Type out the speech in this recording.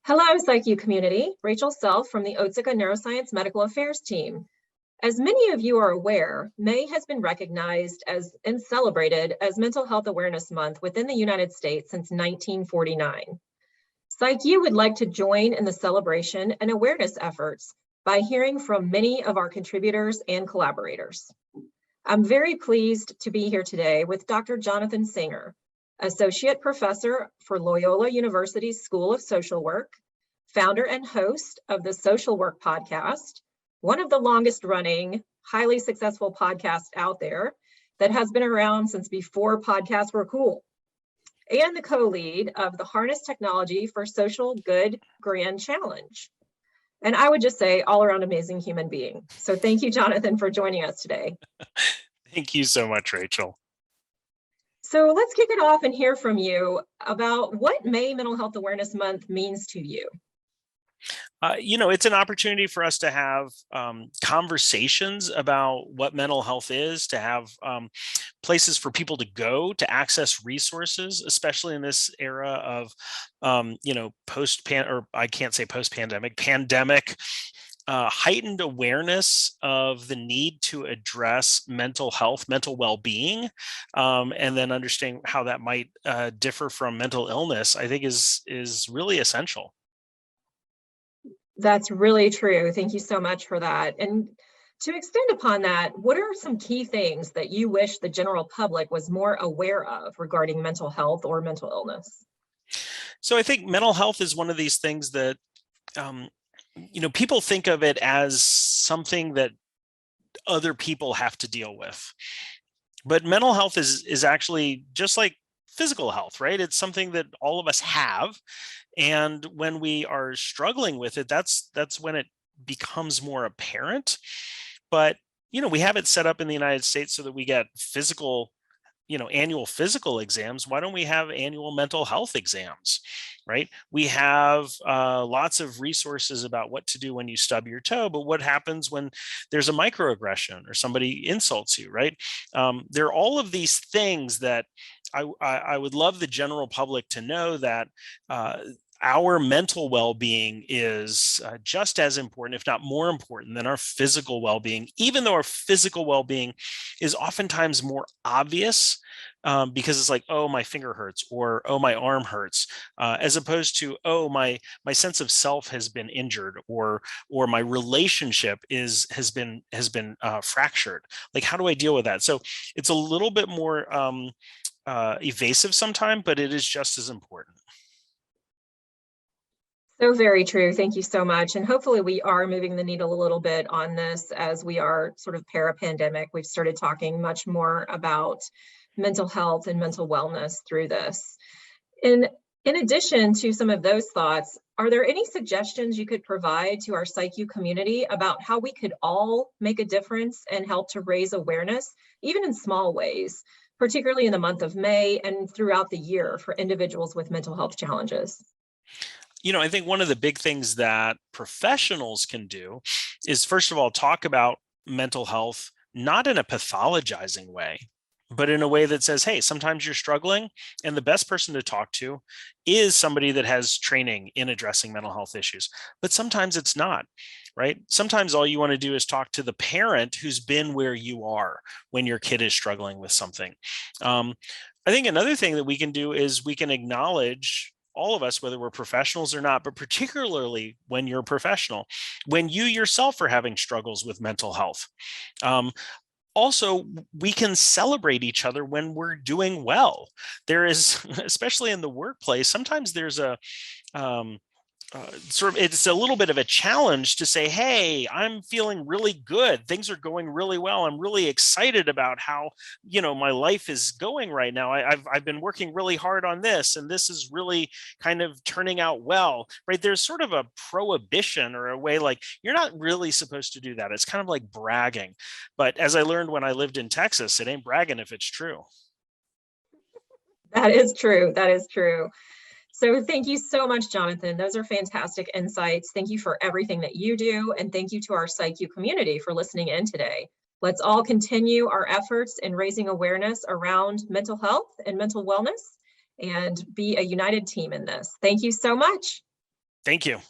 Hello, PsychU community. Rachel Self from the Otsuka Neuroscience Medical Affairs team. As many of you are aware, May has been recognized as and celebrated as Mental Health Awareness Month within the United States since 1949. PsychU would like to join in the celebration and awareness efforts by hearing from many of our contributors and collaborators. I'm very pleased to be here today with Dr. Jonathan Singer, Associate Professor for Loyola University School of Social Work, founder and host of the Social Work Podcast, one of the longest running, highly successful podcasts out there that has been around since before podcasts were cool, and the co-lead of the Harness Technology for Social Good Grand Challenge. And I would just say all around amazing human being. So thank you, Jonathan, for joining us today. Thank you so much, Rachel. So let's kick it off and hear from you about what May Mental Health Awareness Month means to you. It's an opportunity for us to have conversations about what mental health is, to have places for people to go to access resources, especially in this era of, pandemic, heightened awareness of the need to address mental health, mental well-being, and then understanding how that might differ from mental illness, I think is really essential. That's really true. Thank you so much for that. And to extend upon that, what are some key things that you wish the general public was more aware of regarding mental health or mental illness? So I think mental health is one of these things that, people think of it as something that other people have to deal with. But mental health is actually just like physical health, right? It's something that all of us have. And when we are struggling with it, that's when it becomes more apparent. But, we have it set up in the United States so that we get physical, annual physical exams. Why don't we have annual mental health exams, right? We have lots of resources about what to do when you stub your toe, but what happens when there's a microaggression or somebody insults you, right? There are all of these things that I would love the general public to know that our mental well-being is just as important, if not more important, than our physical well-being, even though our physical well-being is oftentimes more obvious because it's like, oh, my finger hurts, or oh, my arm hurts, as opposed to, oh, my sense of self has been injured, or my relationship has been fractured. Like, how do I deal with that? So it's a little bit more evasive sometimes, but it is just as important. So very true. Thank you so much. And hopefully we are moving the needle a little bit on this as we are sort of para-pandemic. We've started talking much more about mental health and mental wellness through this. In addition to some of those thoughts, are there any suggestions you could provide to our PsychU community about how we could all make a difference and help to raise awareness, even in small ways, particularly in the month of May and throughout the year for individuals with mental health challenges? I think one of the big things that professionals can do is, first of all, talk about mental health, not in a pathologizing way, but in a way that says, hey, sometimes you're struggling, and the best person to talk to is somebody that has training in addressing mental health issues. But sometimes it's not, right? Sometimes all you want to do is talk to the parent who's been where you are when your kid is struggling with something. I think another thing that we can do is we can acknowledge, all of us, whether we're professionals or not, but particularly when you're a professional, when you yourself are having struggles with mental health. Also, we can celebrate each other when we're doing well. There is, especially in the workplace, sometimes there's a it's a little bit of a challenge to say, hey, I'm feeling really good. Things are going really well. I'm really excited about how, my life is going right now. I've been working really hard on this, and this is really kind of turning out well, right? There's sort of a prohibition or a way like, you're not really supposed to do that. It's kind of like bragging. But as I learned when I lived in Texas, it ain't bragging if it's true. That is true. That is true. So thank you so much, Jonathan. Those are fantastic insights. Thank you for everything that you do. And thank you to our PsychU community for listening in today. Let's all continue our efforts in raising awareness around mental health and mental wellness and be a united team in this. Thank you so much. Thank you.